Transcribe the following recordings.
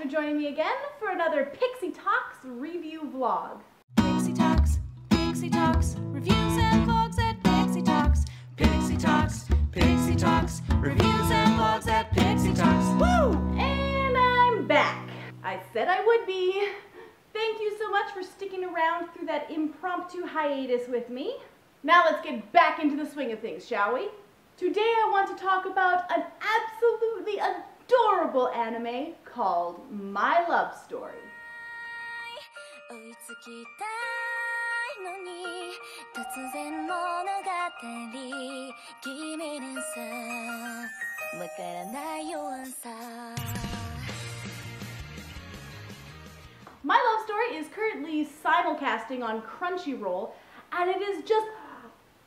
joining me again for another Pixie Talks review vlog. Pixie Talks, reviews and vlogs at Pixie Talks. Pixie Talks, reviews and vlogs at Pixie Talks. Woo! And I'm back. I said I would be. Thank you so much for sticking around through that impromptu hiatus with me. Now let's get back into the swing of things, shall we? Today I want to talk about an absolutely adorable anime called My Love Story. My Love Story is currently simulcasting on Crunchyroll, and it is just,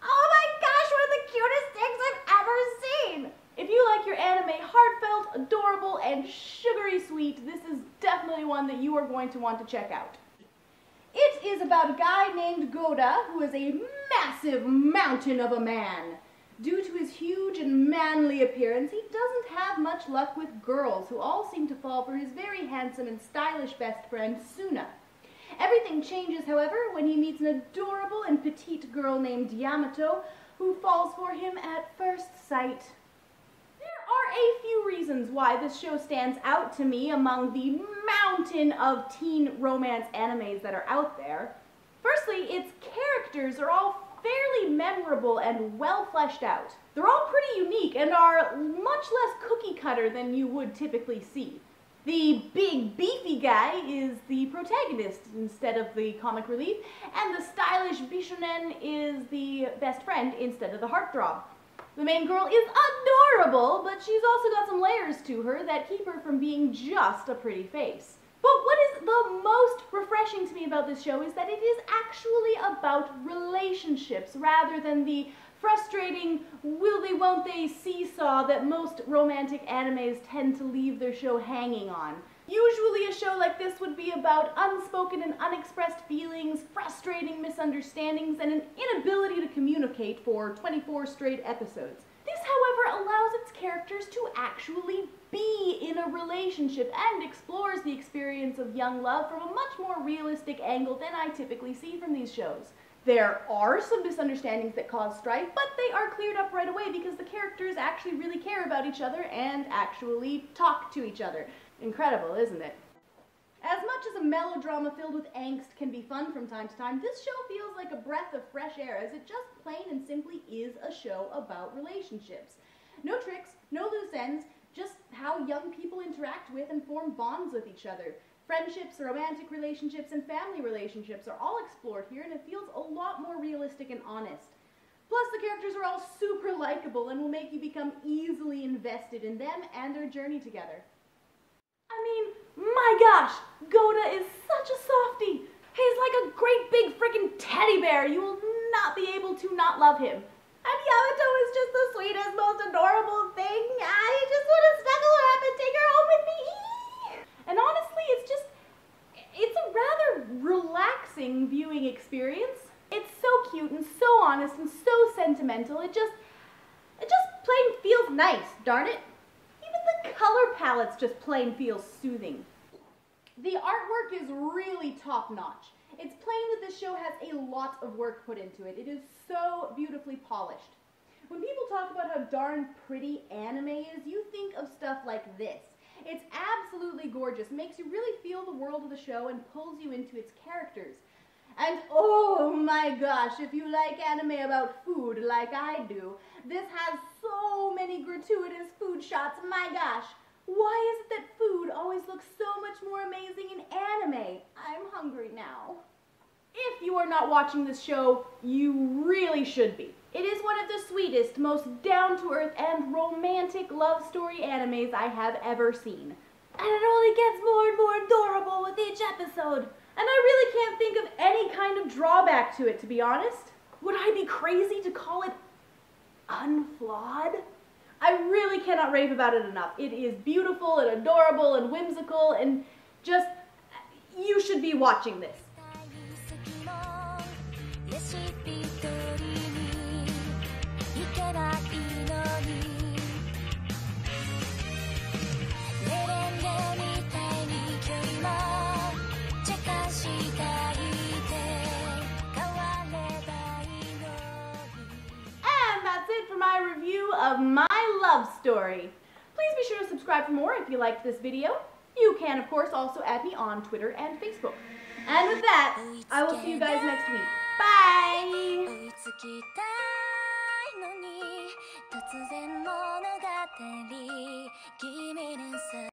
oh my gosh, one of the cutest things I've ever seen! If you like your anime heartfelt, adorable, and sugary sweet, this is definitely one that you are going to want to check out. It is about a guy named Goda who is a massive mountain of a man. Due to his huge and manly appearance, he doesn't have much luck with girls, who all seem to fall for his very handsome and stylish best friend, Suna. Everything changes, however, when he meets an adorable and petite girl named Yamato, who falls for him at first sight. There are a few reasons why this show stands out to me among the mountain of teen romance animes that are out there. Firstly, its characters are all fairly memorable and well fleshed out. They're all pretty unique and are much less cookie cutter than you would typically see. The big beefy guy is the protagonist instead of the comic relief, and the stylish Bishonen is the best friend instead of the heartthrob. The main girl is adorable, but she's also got some layers to her that keep her from being just a pretty face. But what is the most refreshing to me about this show is that it is actually about relationships rather than the frustrating will they won't they seesaw that most romantic animes tend to leave their show hanging on. Usually a show like this would be about unspoken and unexpressed feelings, frustrating misunderstandings, and an inability to communicate for 24 straight episodes. This, however, allows its characters to actually be in a relationship and explores the experience of young love from a much more realistic angle than I typically see from these shows. There are some misunderstandings that cause strife, but they are cleared up right away because the characters actually really care about each other and actually talk to each other. Incredible, isn't it? As much as a melodrama filled with angst can be fun from time to time, this show feels like a breath of fresh air, as it just plain and simply is a show about relationships. No tricks, no loose ends, just how young people interact with and form bonds with each other. Friendships, romantic relationships, and family relationships are all explored here, and it feels a lot more realistic and honest. Plus, the characters are all super likable and will make you become easily invested in them and their journey together. I mean, my gosh, Goda is such a softie. He's like a great big freaking teddy bear. You will not be able to not love him. And Yamato is just the sweetest, most adorable thing. I just want to snuggle her up and take her home with me. And honestly, it's a rather relaxing viewing experience. It's so cute and so honest and so sentimental. It just plain feels nice, darn it. The color palette's just plain feels soothing. The artwork is really top-notch. It's plain that this show has a lot of work put into it. It is so beautifully polished. When people talk about how darn pretty anime is, you think of stuff like this. It's absolutely gorgeous, makes you really feel the world of the show and pulls you into its characters. And oh my gosh, if you like anime about food like I do, this has so many gratuitous food shots, my gosh. Why is it that food always looks so much more amazing in anime? I'm hungry now. If you are not watching this show, you really should be. It is one of the sweetest, most down-to-earth and romantic love story animes I have ever seen. And it only gets more and more adorable with each episode. And I really can't think of any kind of drawback to it, to be honest. Would I be crazy to call it unflawed? I really cannot rave about it enough. It is beautiful and adorable and whimsical and just, you should be watching this. love story. Please be sure to subscribe for more if you liked this video. You can, of course, also add me on Twitter and Facebook. And with that, I will see you guys next week.